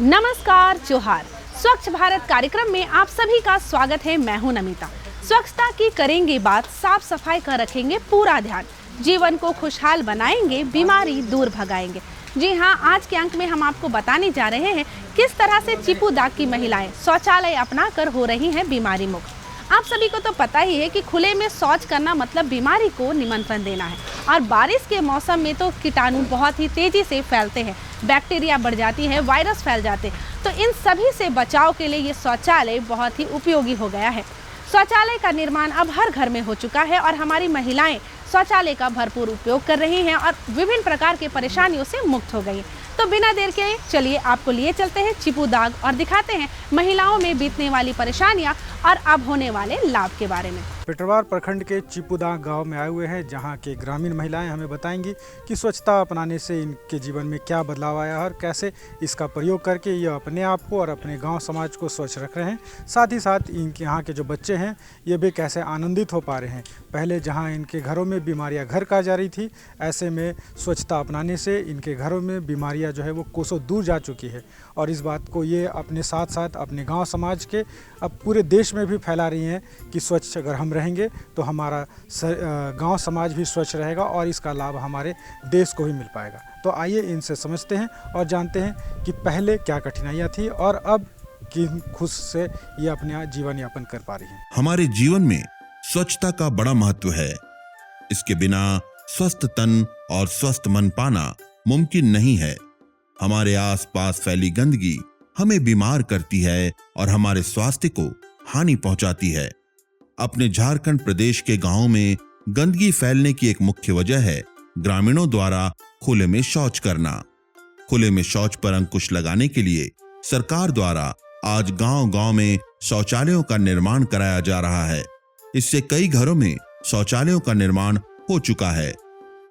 नमस्कार, जोहार। स्वच्छ भारत कार्यक्रम में आप सभी का स्वागत है। मैं हूं नमिता। स्वच्छता की करेंगे बात, साफ सफाई का रखेंगे पूरा ध्यान, जीवन को खुशहाल बनाएंगे, बीमारी दूर भगाएंगे। जी हाँ, आज के अंक में हम आपको बताने जा रहे हैं किस तरह से चिपूदाग की महिलाएं शौचालय अपनाकर हो रही हैं बीमारी मुक्त। आप सभी को तो पता ही है कि खुले में शौच करना मतलब बीमारी को निमंत्रण देना है, और बारिश के मौसम में तो कीटाणु बहुत ही तेजी से फैलते हैं, बैक्टीरिया बढ़ जाती है, वायरस फैल जाते हैं। तो इन सभी से बचाव के लिए ये शौचालय बहुत ही उपयोगी हो गया है। शौचालय का निर्माण अब हर घर में हो चुका है और हमारी महिलाएं शौचालय का भरपूर उपयोग कर रही हैं और विभिन्न प्रकार की परेशानियों से मुक्त हो गई। तो बिना देर के चलिए आपको लिए चलते हैं चिपूदाग और दिखाते हैं महिलाओं में बीतने वाली परेशानियां और अब होने वाले लाभ के बारे में। पेटरवार प्रखंड के चिपूदाग गांव में आए हुए हैं, जहां के ग्रामीण महिलाएं हमें बताएंगी कि स्वच्छता अपनाने से इनके जीवन में क्या बदलाव आया है और कैसे इसका प्रयोग करके ये अपने आप को और अपने गांव समाज को स्वच्छ रख रहे हैं। साथ ही साथ इनके यहाँ के जो बच्चे हैं ये भी कैसे आनंदित हो पा रहे हैं। पहले जहाँ इनके घरों में बीमारियाँ घर का जा रही थी, ऐसे में स्वच्छता अपनाने से इनके घरों में बीमारियाँ जो है वो कोसों दूर जा चुकी है। और इस बात को ये अपने साथ साथ अपने गाँव समाज के अब पूरे देश में भी फैला रही हैं कि स्वच्छ अगर हम रहेंगे तो हमारा गांव समाज भी स्वच्छ रहेगा और इसका लाभ हमारे देश को ही मिल पाएगा। तो आइए इनसे समझते हैं और जानते हैं कि पहले क्या कठिनाइयाँ थी और अब किन खुश से ये अपना जीवन यापन कर पा रही हैं। हमारे जीवन में स्वच्छता का बड़ा महत्व है। इसके बिना स्वस्थ तन और स्वस्थ मन पाना मुमकिन नहीं है। हमारे आसपास फैली गंदगी हमें बीमार करती है और हमारे स्वास्थ्य को हानि पहुंचाती है। अपने झारखंड प्रदेश के गांवों में गंदगी फैलने की एक मुख्य वजह है ग्रामीणों द्वारा खुले में शौच करना। खुले में शौच पर अंकुश लगाने के लिए सरकार द्वारा आज गांव-गांव में शौचालयों का निर्माण कराया जा रहा है। इससे कई घरों में शौचालयों का निर्माण हो चुका है।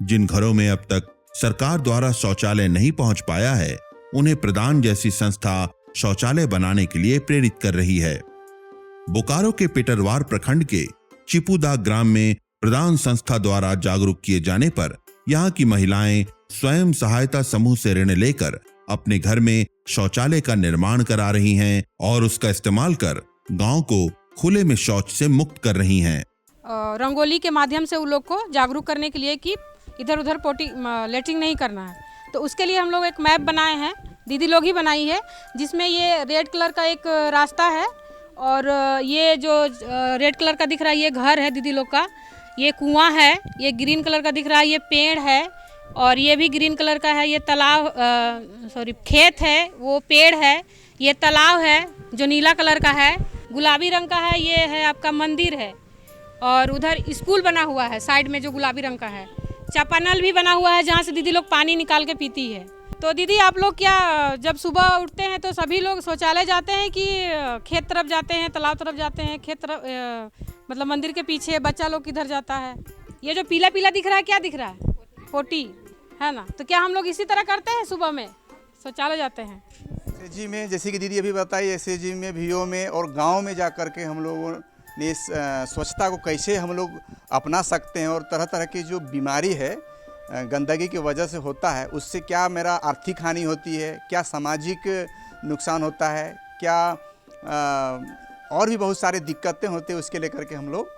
जिन घरों में अब तक सरकार द्वारा शौचालय नहीं पहुंच पाया है, उन्हें प्रदान जैसी संस्था शौचालय बनाने के लिए प्रेरित कर रही है। बोकारो के पेटरवार प्रखंड के चिपूदाग ग्राम में प्रदान संस्था द्वारा जागरूक किए जाने पर यहाँ की महिलाएं स्वयं सहायता समूह से ऋण लेकर अपने घर में शौचालय का निर्माण करा रही हैं और उसका इस्तेमाल कर गांव को खुले में शौच से मुक्त कर रही हैं। रंगोली के माध्यम से उन लोग को जागरूक करने के लिए कि इधर उधर लेटरिंग नहीं करना है, तो उसके लिए हम लोग एक मैप बनाए हैं, दीदी लोग ही बनाई है, जिसमें ये रेड कलर का एक रास्ता है और ये जो रेड कलर का दिख रहा है ये घर है दीदी लोग का, ये कुआं है, ये ग्रीन कलर का दिख रहा है ये पेड़ है, और ये भी ग्रीन कलर का है, ये तालाब खेत है, वो पेड़ है, ये तालाब है जो नीला कलर का है, गुलाबी रंग का है, ये है आपका मंदिर है, और उधर स्कूल बना हुआ है साइड में जो गुलाबी रंग का है, चापानल भी बना हुआ है जहाँ से दीदी लोग पानी निकाल के पीती है। तो दीदी आप लोग क्या जब सुबह उठते हैं तो सभी लोग शौचालय जाते हैं कि खेत तरफ जाते हैं, तालाब तरफ जाते हैं, खेत तरफ मतलब मंदिर के पीछे बच्चा लोग किधर जाता है? ये जो पीला पीला दिख रहा है क्या दिख रहा है? पोटी है ना। तो क्या हम लोग इसी तरह करते हैं, सुबह में शौचालय जाते हैं? एसएचजी में, जैसे कि दीदी अभी बताई, एसएचजी में, वीओ में और गांव में जा कर के हम लोगों ने इस स्वच्छता को कैसे हम लोग अपना सकते हैं और तरह तरह की जो बीमारी है गंदगी की वजह से होता है, उससे क्या मेरा आर्थिक हानि होती है, क्या सामाजिक नुकसान होता है, क्या और भी बहुत सारी दिक्कतें होती हैं, उसके लेकर के हम लोग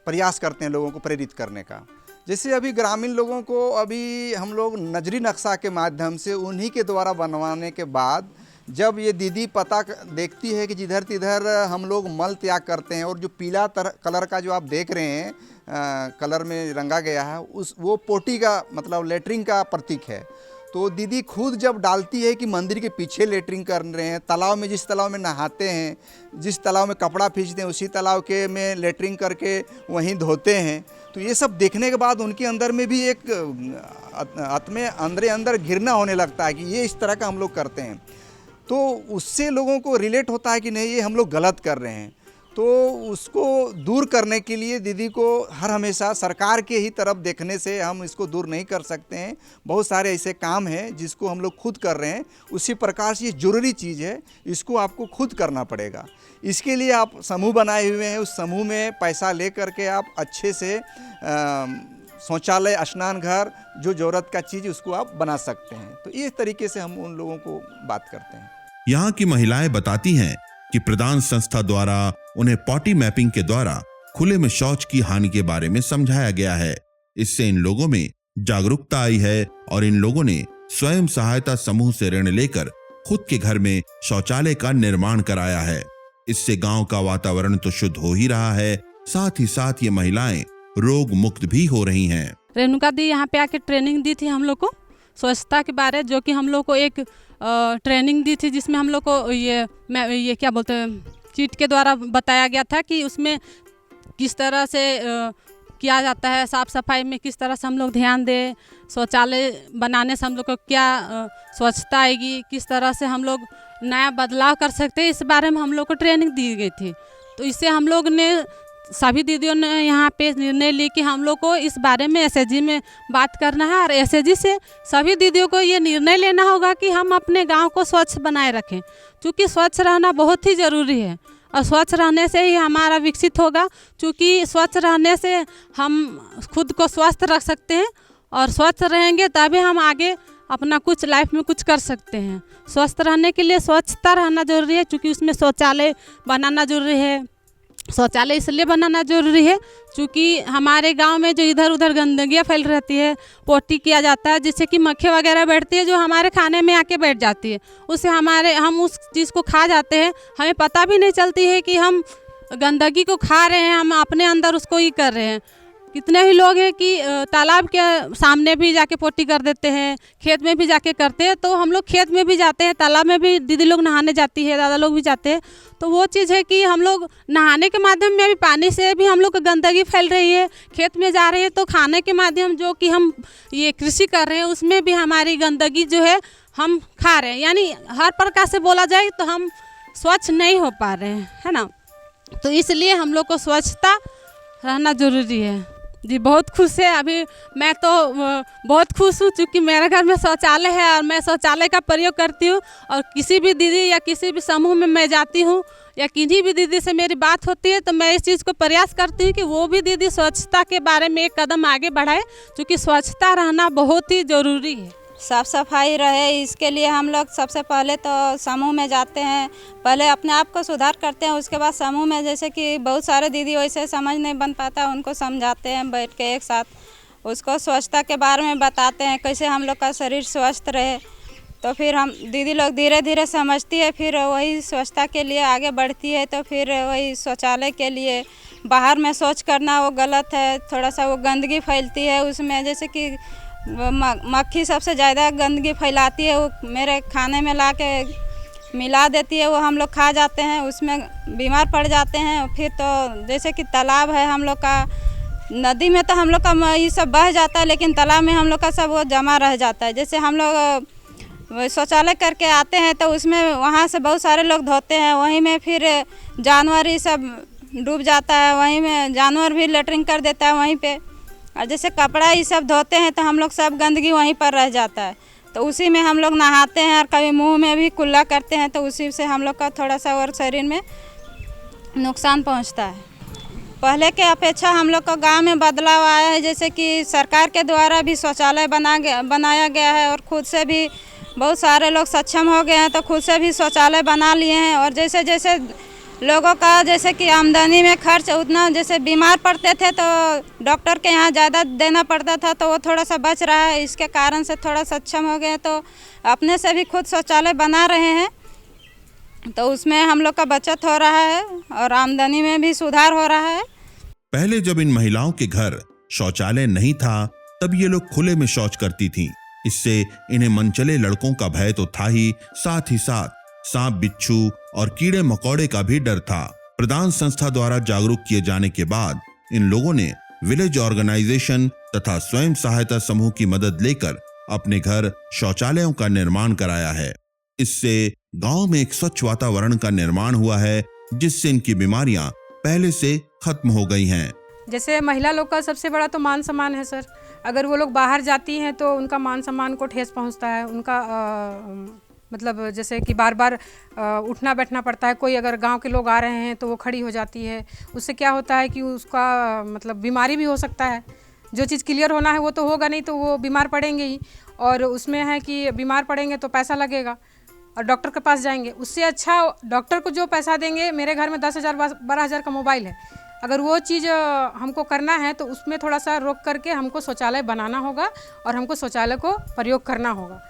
प्रयास करते हैं लोगों को प्रेरित करने का। जैसे अभी ग्रामीण लोगों को अभी हम लोग नजरी नक्शा के माध्यम से उन्हीं के द्वारा बनवाने के बाद जब ये दीदी पता देखती है कि जिधर तिधर हम लोग मल त्याग करते हैं और जो पीला कलर का जो आप देख रहे हैं कलर में रंगा गया है, वो पोटी का मतलब लेटरिंग का प्रतीक है। तो दीदी खुद जब डालती है कि मंदिर के पीछे लेटरिंग कर रहे हैं, तालाब में, जिस तालाब में नहाते हैं, जिस तालाब में कपड़ा खींचते हैं, उसी तालाब के में लेटरिंग करके वहीं धोते हैं, तो ये सब देखने के बाद उनके अंदर में भी एक अंदर घिरना होने लगता है कि ये इस तरह का हम लोग करते हैं। तो उससे लोगों को रिलेट होता है कि नहीं ये हम लोग गलत कर रहे हैं। तो उसको दूर करने के लिए दीदी को हर हमेशा सरकार के ही तरफ देखने से हम इसको दूर नहीं कर सकते हैं। बहुत सारे ऐसे काम हैं जिसको हम लोग खुद कर रहे हैं, उसी प्रकार से ये ज़रूरी चीज़ है, इसको आपको खुद करना पड़ेगा। इसके लिए आप समूह बनाए हुए हैं, उस समूह में पैसा ले करके आप अच्छे से शौचालय, स्नान घर, जो ज़रूरत का चीज़ उसको आप बना सकते हैं। तो इस तरीके से हम उन लोगों को बात करते हैं। यहाँ की महिलाएं बताती हैं कि प्रदान संस्था द्वारा उन्हें पॉटी मैपिंग के द्वारा खुले में शौच की हानि के बारे में समझाया गया है। इससे इन लोगों में जागरूकता आई है और इन लोगों ने स्वयं सहायता समूह से ऋण लेकर खुद के घर में शौचालय का निर्माण कराया है। इससे गांव का वातावरण तो शुद्ध हो ही रहा है, साथ ही साथ ये महिलाएं रोग मुक्त भी हो रही हैं। रेणुका दी यहाँ पे आके ट्रेनिंग दी थी हम लोग को स्वच्छता के बारे, जो कि हम लोग को एक ट्रेनिंग दी थी, जिसमें हम लोग को ये क्या बोलते हैं, चीट के द्वारा बताया गया था कि उसमें किस तरह से किया जाता है, साफ़ सफाई में किस तरह से हम लोग ध्यान दें, शौचालय बनाने से हम लोग को क्या स्वच्छता आएगी, किस तरह से हम लोग नया बदलाव कर सकते हैं, इस बारे में हम लोग को ट्रेनिंग दी गई थी। तो इससे हम लोग ने सभी दीदियों ने यहाँ पे निर्णय ली कि हम लोग को इस बारे में एसएचजी में बात करना है, और एसएचजी से सभी दीदियों को ये निर्णय लेना होगा कि हम अपने गांव को स्वच्छ बनाए रखें, क्योंकि स्वच्छ रहना बहुत ही ज़रूरी है और स्वच्छ रहने से ही हमारा विकसित होगा, क्योंकि स्वच्छ रहने से हम खुद को स्वस्थ रख सकते हैं और स्वस्थ रहेंगे तभी हम आगे अपना कुछ लाइफ में कुछ कर सकते हैं। स्वस्थ रहने के लिए स्वच्छता रहना ज़रूरी है, क्योंकि उसमें शौचालय बनाना ज़रूरी है। शौचालय इसलिए बनाना ज़रूरी है क्योंकि हमारे गांव में जो इधर उधर गंदगियाँ फैल रहती है, पोटी किया जाता है, जिससे कि मक्खी वगैरह बैठती है जो हमारे खाने में आके बैठ जाती है, उससे हम उस चीज़ को खा जाते हैं, हमें पता भी नहीं चलती है कि हम गंदगी को खा रहे हैं, हम अपने अंदर उसको ही कर रहे हैं। कितने ही लोग हैं कि तालाब के सामने भी जाके पोटी कर देते हैं, खेत में भी जाके करते हैं। तो हम लोग खेत में भी जाते हैं, तालाब में भी दीदी लोग नहाने जाती है, दादा लोग भी जाते हैं। तो वो चीज़ है कि हम लोग नहाने के माध्यम में भी पानी से भी हम लोग को गंदगी फैल रही है, खेत में जा रहे हैं तो खाने के माध्यम जो कि हम ये कृषि कर रहे हैं उसमें भी हमारी गंदगी जो है हम खा रहे हैं, यानी हर प्रकार से बोला जाए तो हम स्वच्छ नहीं हो पा रहे हैं, है ना। तो इसलिए हम लोग को स्वच्छता रहना ज़रूरी है। जी बहुत खुश है, अभी मैं तो बहुत खुश हूँ क्योंकि मेरे घर में शौचालय है और मैं शौचालय का प्रयोग करती हूँ। और किसी भी दीदी या किसी भी समूह में मैं जाती हूँ या किन्हीं भी दीदी से मेरी बात होती है तो मैं इस चीज़ को प्रयास करती हूँ कि वो भी दीदी स्वच्छता के बारे में एक कदम आगे बढ़ाए, क्योंकि स्वच्छता रहना बहुत ही ज़रूरी है। साफ़ सफाई रहे इसके लिए हम लोग सबसे पहले तो समूह में जाते हैं, पहले अपने आप को सुधार करते हैं, उसके बाद समूह में, जैसे कि बहुत सारे दीदी वैसे समझ नहीं बन पाता, उनको समझाते हैं बैठ के एक साथ, उसको स्वच्छता के बारे में बताते हैं कैसे हम लोग का शरीर स्वस्थ रहे। तो फिर हम दीदी लोग धीरे धीरे समझती है, फिर वही स्वच्छता के लिए आगे बढ़ती है। तो फिर वही शौचालय के लिए बाहर में शौच करना वो गलत है, थोड़ा सा वो गंदगी फैलती है उसमें, जैसे कि मक्खी सबसे ज़्यादा गंदगी फैलाती है, वो मेरे खाने में ला के मिला देती है, वो हम लोग खा जाते हैं, उसमें बीमार पड़ जाते हैं। फिर तो जैसे कि तालाब है हम लोग का, नदी में तो हम लोग का ये सब बह जाता है, लेकिन तालाब में हम लोग का सब वो जमा रह जाता है। जैसे हम लोग शौचालय करके आते हैं तो उसमें वहाँ से बहुत सारे लोग धोते हैं, वहीं में फिर जानवर ये सब डूब जाता है, वहीं में जानवर भी लेटरिंग कर देता है वहीं पे। और जैसे कपड़ा ये सब धोते हैं तो हम लोग सब गंदगी वहीं पर रह जाता है, तो उसी में हम लोग नहाते हैं और कभी मुंह में भी कुल्ला करते हैं, तो उसी से हम लोग का थोड़ा सा और शरीर में नुकसान पहुंचता है। पहले के अपेक्षा हम लोग को गांव में बदलाव आया है, जैसे कि सरकार के द्वारा भी शौचालय बनाया गया है और खुद से भी बहुत सारे लोग सक्षम हो गए हैं, तो खुद से भी शौचालय बना लिए हैं। और जैसे जैसे लोगों का जैसे कि आमदनी में खर्च उतना, जैसे बीमार पड़ते थे तो डॉक्टर के यहाँ ज़्यादा देना पड़ता था, तो वो थोड़ा सा बच रहा है, इसके कारण से थोड़ा सक्षम हो गए, तो अपने से भी खुद शौचालय बना रहे हैं, तो उसमें हम लोग का बचत हो रहा है और आमदनी में भी सुधार हो रहा है। पहले जब इन महिलाओं के घर शौचालय नहीं था तब ये लोग खुले में शौच करती थीं। इससे इन्हें मनचले लड़कों का भय तो था ही साथ सांप बिच्छू और कीड़े मकोड़े का भी डर था। प्रदान संस्था द्वारा जागरूक किए जाने के बाद इन लोगों ने विलेज ऑर्गेनाइजेशन तथा स्वयं सहायता समूह की मदद लेकर अपने घर शौचालयों का निर्माण कराया है। इससे गांव में एक स्वच्छ वातावरण का निर्माण हुआ है, जिससे इनकी बीमारियां पहले से खत्म हो गई हैं। जैसे महिला लोग का सबसे बड़ा तो मान सम्मान है सर, अगर वो लोग बाहर जाती हैं तो उनका मान सम्मान को ठेस पहुंचता है, उनका मतलब जैसे कि बार बार उठना बैठना पड़ता है। कोई अगर गांव के लोग आ रहे हैं तो वो खड़ी हो जाती है, उससे क्या होता है कि उसका मतलब बीमारी भी हो सकता है, जो चीज़ क्लियर होना है वो तो होगा नहीं, तो वो बीमार पड़ेंगे ही। और उसमें है कि बीमार पड़ेंगे तो पैसा लगेगा और डॉक्टर के पास जाएंगे। उससे अच्छा डॉक्टर को जो पैसा देंगे, मेरे घर में 10,000 12,000 का मोबाइल है, अगर वो चीज़ हमको करना है तो उसमें थोड़ा सा रोक करके हमको शौचालय बनाना होगा और हमको शौचालय को प्रयोग करना होगा।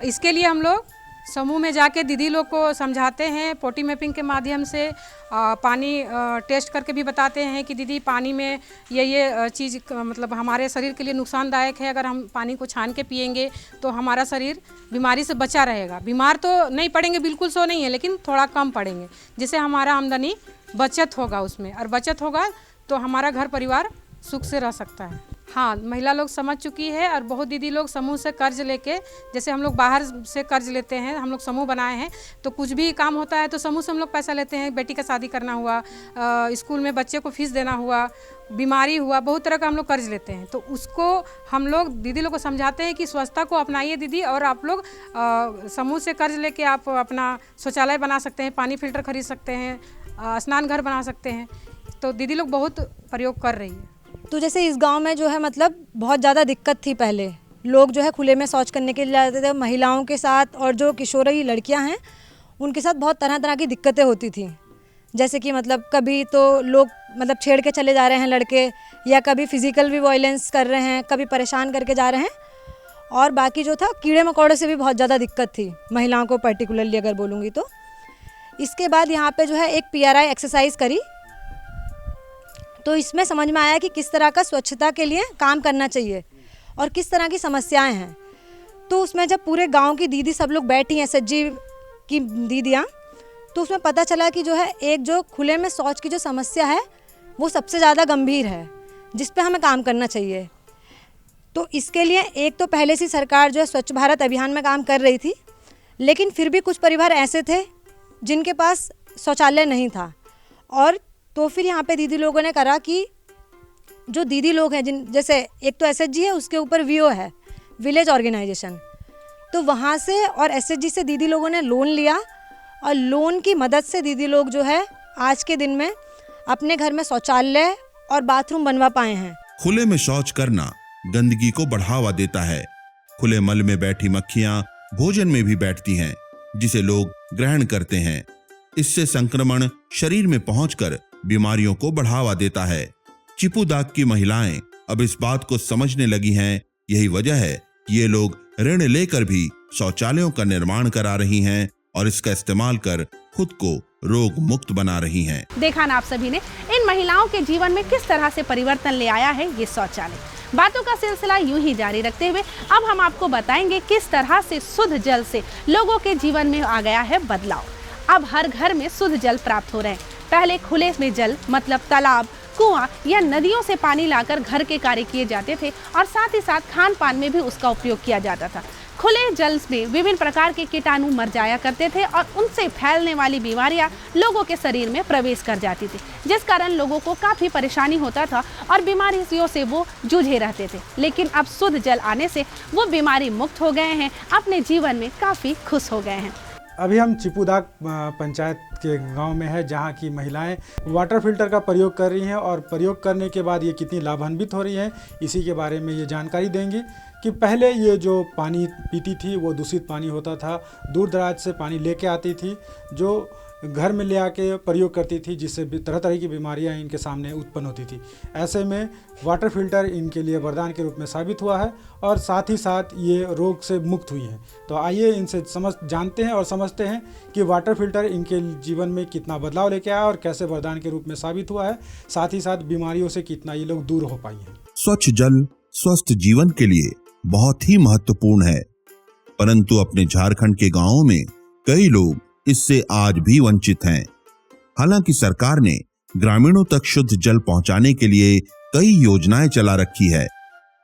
इसके लिए हम लोग समूह में जाके दीदी लोग को समझाते हैं, पोटी मैपिंग के माध्यम से पानी टेस्ट करके भी बताते हैं कि दीदी पानी में ये चीज़ मतलब हमारे शरीर के लिए नुकसानदायक है, अगर हम पानी को छान के पिएंगे तो हमारा शरीर बीमारी से बचा रहेगा। बीमार तो नहीं पड़ेंगे, बिल्कुल सो नहीं है, लेकिन थोड़ा कम पड़ेंगे, जिससे हमारा आमदनी बचत होगा उसमें, और बचत होगा तो हमारा घर परिवार सुख से रह सकता है। हाँ, महिला लोग समझ चुकी है और बहुत दीदी लोग समूह से कर्ज लेके, जैसे हम लोग बाहर से कर्ज लेते हैं, हम लोग समूह बनाए हैं, तो कुछ भी काम होता है तो समूह से हम लोग पैसा लेते हैं। बेटी का शादी करना हुआ, स्कूल में बच्चे को फीस देना हुआ, बीमारी हुआ, बहुत तरह का हम लोग कर्ज लेते हैं। तो उसको हम लोग दीदी लोग को समझाते हैं कि स्वच्छता को अपनाइए दीदी, और आप लोग समूह से कर्ज लेके आप अपना शौचालय बना सकते हैं, पानी फिल्टर खरीद सकते हैं, स्नान घर बना सकते हैं। तो दीदी लोग बहुत प्रयोग कर रही है। तो जैसे इस गांव में जो है मतलब बहुत ज़्यादा दिक्कत थी, पहले लोग जो है खुले में शौच करने के लिए जाते थे, महिलाओं के साथ और जो किशोरी लड़कियां हैं उनके साथ बहुत तरह तरह की दिक्कतें होती थी। जैसे कि मतलब कभी तो लोग मतलब छेड़ के चले जा रहे हैं लड़के, या कभी फिजिकल भी वायलेंस कर रहे हैं, कभी परेशान करके जा रहे हैं, और बाकी जो था कीड़े मकोड़े से भी बहुत ज़्यादा दिक्कत थी महिलाओं को पर्टिकुलरली अगर बोलूँगी तो। इसके बाद यहाँ पे जो है एक PRI एक्सरसाइज करी, तो इसमें समझ में आया कि किस तरह का स्वच्छता के लिए काम करना चाहिए और किस तरह की समस्याएं हैं। तो उसमें जब पूरे गांव की दीदी सब लोग बैठी हैं, SHG की दीदियाँ, तो उसमें पता चला कि जो है एक जो खुले में शौच की जो समस्या है वो सबसे ज़्यादा गंभीर है, जिस पे हमें काम करना चाहिए। तो इसके लिए एक तो पहले से सरकार जो है स्वच्छ भारत अभियान में काम कर रही थी, लेकिन फिर भी कुछ परिवार ऐसे थे जिनके पास शौचालय नहीं था। और तो फिर यहाँ पे दीदी लोगों ने करा कि जो दीदी लोग हैं, जिन जैसे एक तो SHG है, उसके ऊपर VO है, विलेज ऑर्गेनाइजेशन, तो वहाँ से और SHG से दीदी लोगों ने लोन लिया, और लोन की मदद से दीदी लोग जो है आज के दिन में अपने घर में शौचालय और बाथरूम बनवा पाए हैं। खुले में शौच करना गंदगी को बढ़ावा देता है। खुले मल में बैठी मक्खियां भोजन में भी बैठती हैं, जिसे लोग ग्रहण करते हैं। इससे संक्रमण शरीर में पहुंचकर बीमारियों को बढ़ावा देता है। चिपुदाग की महिलाएं अब इस बात को समझने लगी हैं। यही वजह है कि ये लोग ऋण लेकर भी शौचालयों का निर्माण करा रही हैं और इसका इस्तेमाल कर खुद को रोग मुक्त बना रही हैं। देखा ना आप सभी ने, इन महिलाओं के जीवन में किस तरह से परिवर्तन ले आया है ये शौचालय। बातों का सिलसिला यूं ही जारी रखते हुए अब हम आपको बताएंगे किस तरह से शुद्ध जल से लोगों के जीवन में आ गया है बदलाव। अब हर घर में शुद्ध जल प्राप्त हो रहे हैं। पहले खुले में जल मतलब तालाब, कुआं या नदियों से पानी लाकर घर के कार्य किए जाते थे, और साथ ही साथ खान पान में भी उसका उपयोग किया जाता था। खुले जल में विभिन्न प्रकार के कीटाणु मर जाया करते थे और उनसे फैलने वाली बीमारियां लोगों के शरीर में प्रवेश कर जाती थी, जिस कारण लोगों को काफ़ी परेशानी होता था और बीमारियों से वो जूझे रहते थे। लेकिन अब शुद्ध जल आने से वो बीमारी मुक्त हो गए हैं, अपने जीवन में काफ़ी खुश हो गए हैं। अभी हम चिपुदाग पंचायत के गांव में है, जहां की महिलाएं वाटर फिल्टर का प्रयोग कर रही हैं, और प्रयोग करने के बाद ये कितनी लाभान्वित हो रही हैं, इसी के बारे में ये जानकारी देंगी। कि पहले ये जो पानी पीती थी वो दूषित पानी होता था, दूर दराज से पानी लेके आती थी, जो घर में ले आके प्रयोग करती थी, जिससे तरह तरह की बीमारियां इनके सामने उत्पन्न होती थी। ऐसे में वाटर फिल्टर इनके लिए वरदान के रूप में साबित हुआ है, और साथ ही साथ ये रोग से मुक्त हुई हैं। तो आइए इनसे जानते हैं और समझते हैं कि वाटर फिल्टर इनके जीवन में कितना बदलाव लेके आया और कैसे वरदान के रूप में साबित हुआ है, साथ ही साथ बीमारियों से कितना ये लोग दूर हो पाई हैं। स्वच्छ जल स्वस्थ जीवन के लिए बहुत ही महत्वपूर्ण है, परंतु अपने झारखंड के गांवों में कई लोग इससे आज भी वंचित हैं। हालांकि सरकार ने ग्रामीणों तक शुद्ध जल पहुंचाने के लिए कई योजनाएं चला रखी है,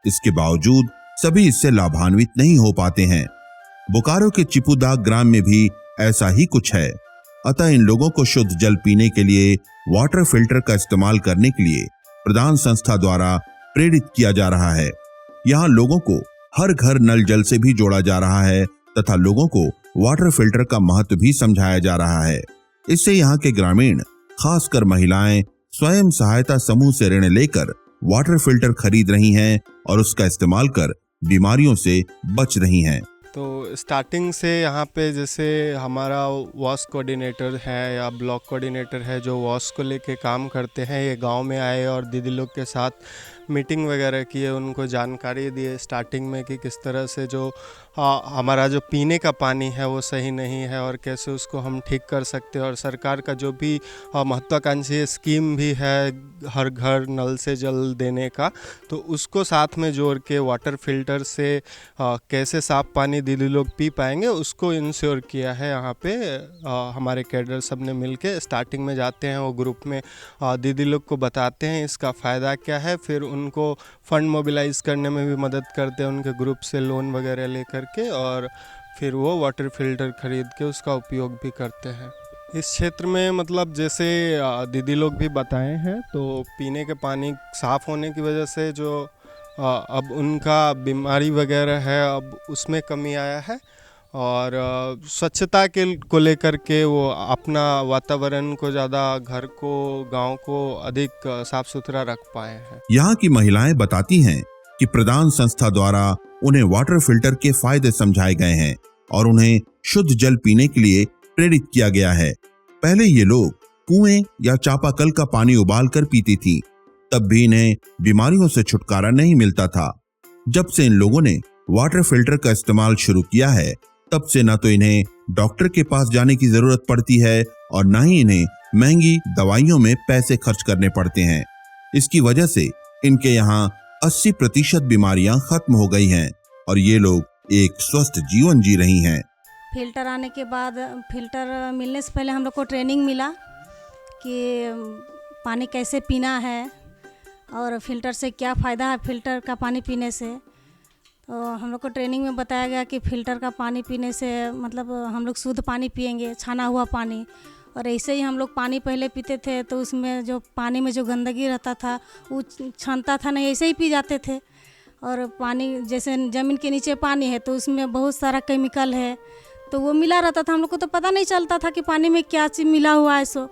इसके बावजूद सभी इससे लाभान्वित नहीं हो पाते हैं। बोकारो के चिपुदाग ग्राम में भी ऐसा ही कुछ है। अतः इन लोगों को शुद्ध जल पीने के लिए वाटर फिल्टर का इस्तेमाल करने के लिए प्रदान संस्था द्वारा प्रेरित किया जा रहा है। यहाँ लोगों को हर घर नल जल से भी जोड़ा जा रहा है तथा लोगों को वाटर फिल्टर का महत्व भी समझाया जा रहा है। इससे यहाँ के ग्रामीण, खासकर महिलाएं, स्वयं सहायता समूह से ऋण लेकर वाटर फिल्टर खरीद रही हैं और उसका इस्तेमाल कर बीमारियों से बच रही हैं। तो स्टार्टिंग से यहाँ पे जैसे हमारा वॉश कोऑर्डिनेटर है या ब्लॉक कोऑर्डिनेटर है जो वॉश को लेके काम करते हैं, ये गांव में आए और दीदी लोग के साथ मीटिंग वगैरह किए, उनको जानकारी दिए स्टार्टिंग में कि किस तरह से जो हमारा जो पीने का पानी है वो सही नहीं है और कैसे उसको हम ठीक कर सकते हैं। और सरकार का जो भी महत्वाकांक्षी स्कीम भी है हर घर नल से जल देने का, तो उसको साथ में जोड़ के वाटर फिल्टर से कैसे साफ़ पानी दीदी लोग पी पाएंगे उसको इंश्योर किया है। यहाँ पे हमारे कैडर सब ने मिल के स्टार्टिंग में जाते हैं, वो ग्रुप में दीदी लोग को बताते हैं इसका फ़ायदा क्या है, फिर उनको फ़ंड मोबिलाइज़ करने में भी मदद करते हैं उनके ग्रुप से लोन वगैरह ले करके, और फिर वो वाटर फिल्टर ख़रीद के उसका उपयोग भी करते हैं। इस क्षेत्र में मतलब जैसे दीदी लोग भी बताए हैं, तो पीने के पानी साफ़ होने की वजह से जो अब उनका बीमारी वगैरह है अब उसमें कमी आया है, और स्वच्छता को लेकर के वो अपना वातावरण को ज़्यादा, घर को, गांव को अधिक साफ सुथरा रख पाए हैं। यहाँ की महिलाएं बताती हैं कि प्रदान संस्था द्वारा उन्हें वाटर फिल्टर के फायदे समझाए गए हैं और उन्हें शुद्ध जल पीने के लिए प्रेरित किया गया है। पहले ये लोग कुएं या चापाकल का पानी उबाल कर पीती थी, तब भी इन्हें बीमारियों से छुटकारा नहीं मिलता था। जब से इन लोगों ने वाटर फिल्टर का इस्तेमाल शुरू किया है, तब से न तो इन्हें डॉक्टर के पास जाने की जरूरत पड़ती है और न ही इन्हें महंगी दवाइयों में पैसे खर्च करने पड़ते हैं। इसकी वजह से इनके यहाँ 80% बीमारियां खत्म हो गई हैं और ये लोग एक स्वस्थ जीवन जी रही हैं। फिल्टर आने के बाद, फिल्टर मिलने से पहले हम लोग को ट्रेनिंग मिला कि पानी कैसे पीना है और फिल्टर से क्या फ़ायदा है फिल्टर का पानी पीने से। तो हम लोग को ट्रेनिंग में बताया गया कि फ़िल्टर का पानी पीने से मतलब हम लोग शुद्ध पानी पिएंगे, छाना हुआ पानी। और ऐसे ही हम लोग पानी पहले पीते थे तो उसमें जो पानी में जो गंदगी रहता था वो छानता था नहीं, ऐसे ही पी जाते थे। और पानी जैसे ज़मीन के नीचे पानी है तो उसमें बहुत सारा केमिकल है, तो वो मिला रहता था, हम लोग को तो पता नहीं चलता था कि पानी में क्या चीज़ मिला हुआ है। सो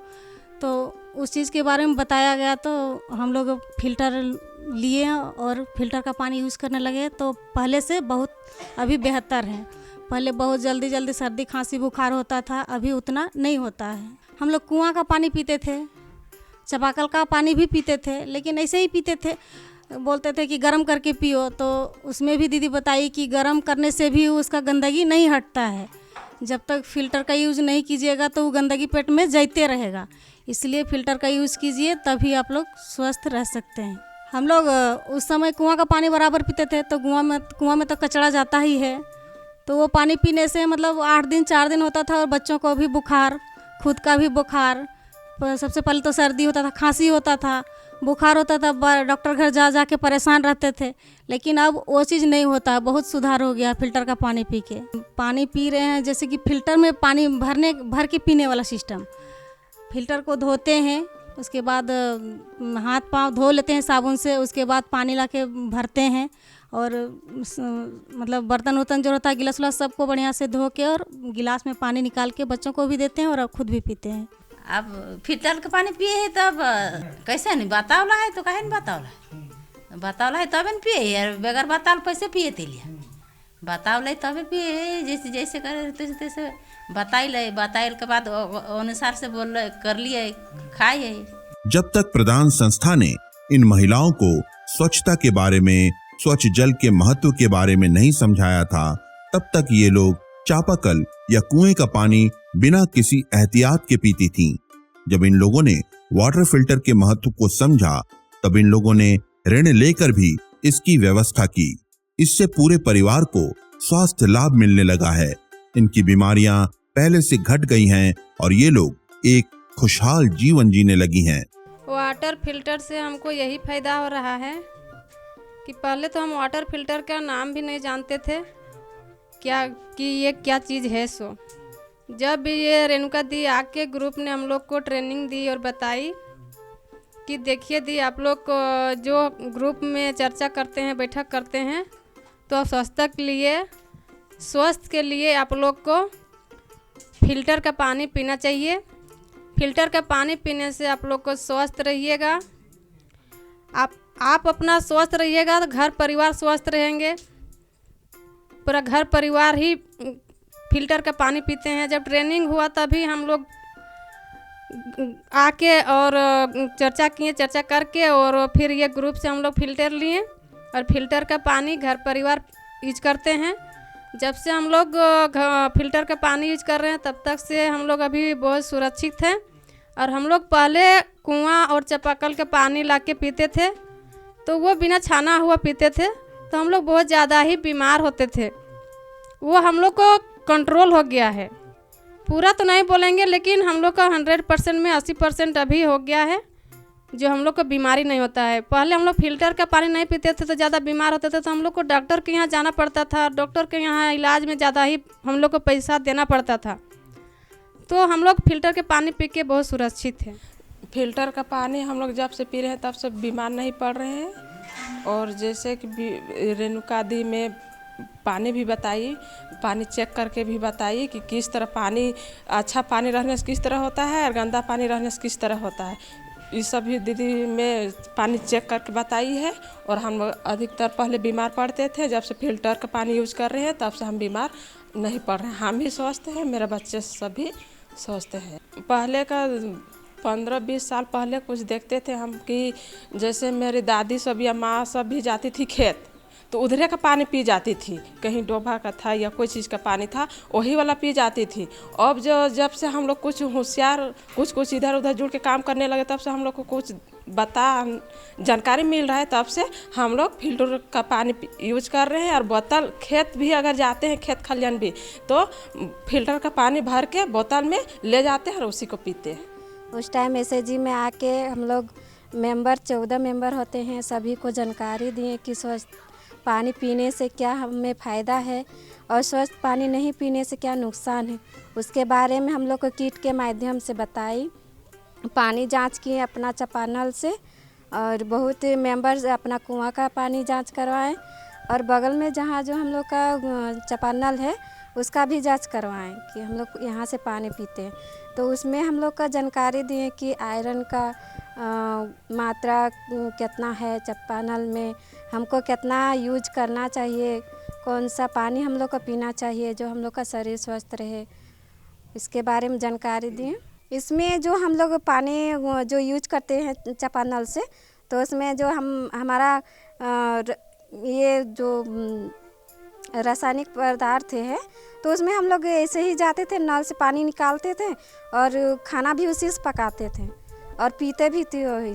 तो उस चीज़ के बारे में बताया गया तो हम लोग फ़िल्टर लिए और फ़िल्टर का पानी यूज़ करने लगे। तो पहले से बहुत अभी बेहतर है। पहले बहुत जल्दी जल्दी सर्दी खांसी बुखार होता था, अभी उतना नहीं होता है। हम लोग कुआं का पानी पीते थे, चापाकल का पानी भी पीते थे, लेकिन ऐसे ही पीते थे। बोलते थे कि गर्म करके पियो, तो उसमें भी दीदी बताई कि गर्म करने से भी उसका गंदगी नहीं हटता है। जब तक फ़िल्टर का यूज़ नहीं कीजिएगा तो वो गंदगी पेट में जाते रहेगा, इसलिए फ़िल्टर का यूज़ कीजिए, तभी आप लोग स्वस्थ रह सकते हैं। हम लोग उस समय कुआं का पानी बराबर पीते थे, तो कुआं में तो कचरा जाता ही है, तो वो पानी पीने से मतलब 8 दिन 4 दिन होता था और बच्चों को भी बुखार, खुद का भी बुखार। सबसे पहले तो सर्दी होता था, खांसी होता था, बुखार होता था, डॉक्टर घर जा के परेशान रहते थे। लेकिन अब वो चीज़ नहीं होता, बहुत सुधार हो गया फ़िल्टर का पानी पी के। पानी पी रहे हैं जैसे कि फ़िल्टर में पानी भर के पीने वाला सिस्टम। फ़िल्टर को धोते हैं, उसके बाद हाथ पांव धो लेते हैं साबुन से, उसके बाद पानी ला के भरते हैं और मतलब बर्तन वर्तन जो रहता है गिलास उलास सबको बढ़िया से धो के और गिलास में पानी निकाल के बच्चों को भी देते हैं और खुद भी पीते हैं। अब फिल्टर का पानी पिए है तब कैसे नहीं बतावला है तो काहे नहीं बतावला है तब न पिए यार, बगैर बतावल पैसे पिए थे लिया बतावल तब पिए, जैसे जैसे करे तैसे तैसे बताइल के बाद अनुसार से बोल कर लिए खाए। जब तक प्रदान संस्था ने इन महिलाओं को स्वच्छता के बारे में, स्वच्छ जल के महत्व के बारे में नहीं समझाया था, तब तक ये लोग चापाकल या कुएं का पानी बिना किसी एहतियात के पीती थीं। जब इन लोगों ने वाटर फिल्टर के महत्व को समझा, तब इन लोगों ने ऋण लेकर भी इसकी व्यवस्था की। इससे पूरे परिवार को स्वास्थ्य लाभ मिलने लगा है। इनकी बीमारियां पहले से घट गई हैं और ये लोग एक खुशहाल जीवन जीने लगी हैं। वाटर फिल्टर से हमको यही फायदा हो रहा है कि पहले तो हम वाटर फिल्टर का नाम भी नहीं जानते थे कि ये क्या चीज़ है। सो जब भी ये रेणुका दी आके ग्रुप ने हम लोग को ट्रेनिंग दी और बताई कि देखिए दी आप लोग को जो ग्रुप में चर्चा करते हैं, बैठक करते हैं, तो स्वास्थ्य के लिए, स्वास्थ्य के लिए आप लोग को फिल्टर का पानी पीना चाहिए। फिल्टर का पानी पीने से आप लोग को स्वस्थ रहिएगा। आप आप अपना स्वस्थ रहिएगा तो घर परिवार स्वस्थ रहेंगे। पूरा घर परिवार ही फिल्टर का पानी पीते हैं। जब ट्रेनिंग हुआ तभी हम लोग आके और चर्चा करके और फिर ये ग्रुप से हम लोग फिल्टर लिए और फिल्टर का पानी घर परिवार यूज करते हैं। जब से हम लोग फिल्टर का पानी यूज कर रहे हैं तब तक से हम लोग अभी बहुत सुरक्षित हैं। और हम लोग पहले कुआं और चापाकल का पानी लाके पीते थे तो वो बिना छाना हुआ पीते थे तो हम लोग बहुत ज़्यादा ही बीमार होते थे। वो हम लोग को कंट्रोल हो गया है, पूरा तो नहीं बोलेंगे लेकिन हम लोग का 100% में 80% अभी हो गया है जो हम लोग को बीमारी नहीं होता है। पहले हम लोग फिल्टर का पानी नहीं पीते थे तो ज़्यादा बीमार होते थे तो हम लोग को डॉक्टर के यहाँ जाना पड़ता था। डॉक्टर के यहाँ इलाज में ज़्यादा ही हम लोग को पैसा देना पड़ता था। तो हम लोग फिल्टर के पानी पी के बहुत सुरक्षित हैं। फिल्टर का पानी हम लोग जब से पी रहे हैं तब से बीमार नहीं पड़ रहे हैं। और जैसे कि रेणुका दी में पानी भी बताइए, पानी चेक करके भी बताइए कि किस तरह पानी, अच्छा पानी रहने से किस तरह होता है और गंदा पानी रहने से किस तरह होता है। ये सभी दीदी में पानी चेक करके बताई है। और हम अधिकतर पहले बीमार पड़ते थे, जब से फिल्टर का पानी यूज़ कर रहे हैं तब से हम बीमार नहीं पड़ रहे हैं। हम भी स्वस्थ हैं, मेरे बच्चे सभी स्वस्थ हैं। पहले का 15-20 साल पहले कुछ देखते थे हम कि जैसे मेरी दादी सब या माँ सब भी जाती थी खेत तो उधरे का पानी पी जाती थी, कहीं डोभा का था या कोई चीज़ का पानी था वही वाला पी जाती थी। अब जब से हम लोग कुछ होशियार कुछ इधर उधर जुड़ के काम करने लगे तब से हम लोग को कुछ जानकारी मिल रहा है, तब से हम लोग फिल्टर का पानी यूज कर रहे हैं। और बोतल खेत भी अगर जाते हैं, खेत खलियान भी, तो फिल्टर का पानी भर के बोतल में ले जाते हैं और उसी को पीते हैं। उस टाइम SAG में आके हम लोग 14 मेंबर होते हैं, सभी को जानकारी दिए कि स्वस्थ पानी पीने से क्या हमें फ़ायदा है और स्वस्थ पानी नहीं पीने से क्या नुकसान है, उसके बारे में हम लोग को किट के माध्यम से बताई। पानी जांच किए अपना चापानल से और बहुत मेंबर्स अपना कुआं का पानी जांच करवाएं और बगल में जहाँ जो हम लोग का चापानल है उसका भी जांच करवाएं कि हम लोग यहाँ से पानी पीते हैं। तो उसमें हम लोग का जानकारी दिए कि आयरन का मात्रा कितना है चापानल में, हमको कितना यूज करना चाहिए, कौन सा पानी हम लोग को पीना चाहिए जो हम लोग का शरीर स्वस्थ रहे, इसके बारे में जानकारी दिए। इसमें जो हम लोग पानी जो यूज करते हैं चापानल से, तो उसमें जो हमारा ये जो रासायनिक पदार्थ है तो उसमें हम लोग ऐसे ही जाते थे, नल से पानी निकालते थे और खाना भी उसी से पकाते थे और पीते भी थे वही।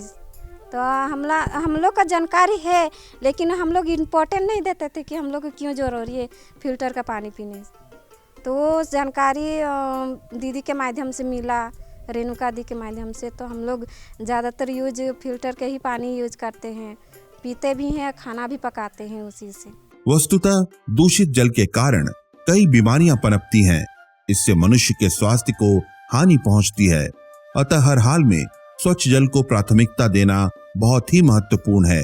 तो हम लोग का जानकारी है लेकिन हम लोग इम्पोर्टेंट नहीं देते थे कि हम लोग को क्यों ज़रूरी है फिल्टर का पानी पीने से। तो वो जानकारी दीदी के माध्यम से मिला, रेणुका दी के माध्यम से, तो हम लोग ज़्यादातर यूज फिल्टर के ही पानी यूज करते हैं, पीते भी हैं, खाना भी पकाते हैं उसी से। वस्तुतः दूषित जल के कारण कई बीमारियां पनपती हैं, इससे मनुष्य के स्वास्थ्य को हानि पहुंचती है। अतः हर हाल में स्वच्छ जल को प्राथमिकता देना बहुत ही महत्वपूर्ण है।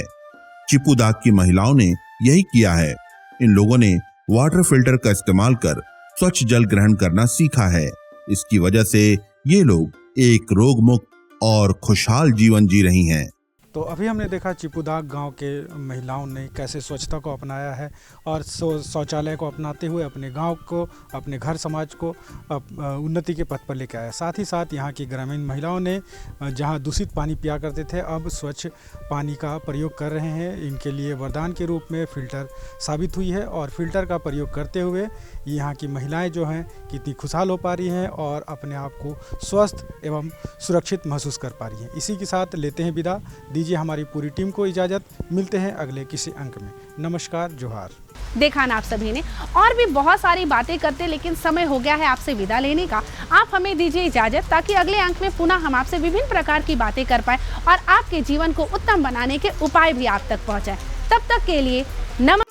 चिपुदाग की महिलाओं ने यही किया है। इन लोगों ने वाटर फिल्टर का इस्तेमाल कर स्वच्छ जल ग्रहण करना सीखा है। इसकी वजह से ये लोग एक रोग मुक्त और खुशहाल जीवन जी रही हैं। तो अभी हमने देखा चिपुदाग गांव के महिलाओं ने कैसे स्वच्छता को अपनाया है और शौचालय को अपनाते हुए अपने गांव को, अपने घर समाज को उन्नति के पथ पर लेकर आया। साथ ही साथ यहाँ की ग्रामीण महिलाओं ने जहां दूषित पानी पिया करते थे अब स्वच्छ पानी का प्रयोग कर रहे हैं। इनके लिए वरदान के रूप में फ़िल्टर साबित हुई है और फिल्टर का प्रयोग करते हुए यहाँ की महिलाएँ जो हैं कितनी खुशहाल हो पा रही हैं और अपने आप को स्वस्थ एवं सुरक्षित महसूस कर पा रही हैं। इसी के साथ लेते हैं विदा, दीजिए हमारी पूरी टीम को इजाज़त। मिलते हैं अगले किसी अंक में। नमस्कार, जोहार। देखा ना आप सभी ने, और भी बहुत सारी बातें करते लेकिन समय हो गया है आपसे विदा लेने का। आप हमें दीजिए इजाज़त ताकि अगले अंक में पुनः हम आपसे विभिन्न प्रकार की बातें कर पाए और आपके जीवन को उत्तम बनाने के उपाय भी आप तक पहुँचाए। तब तक के लिए नमस्कार।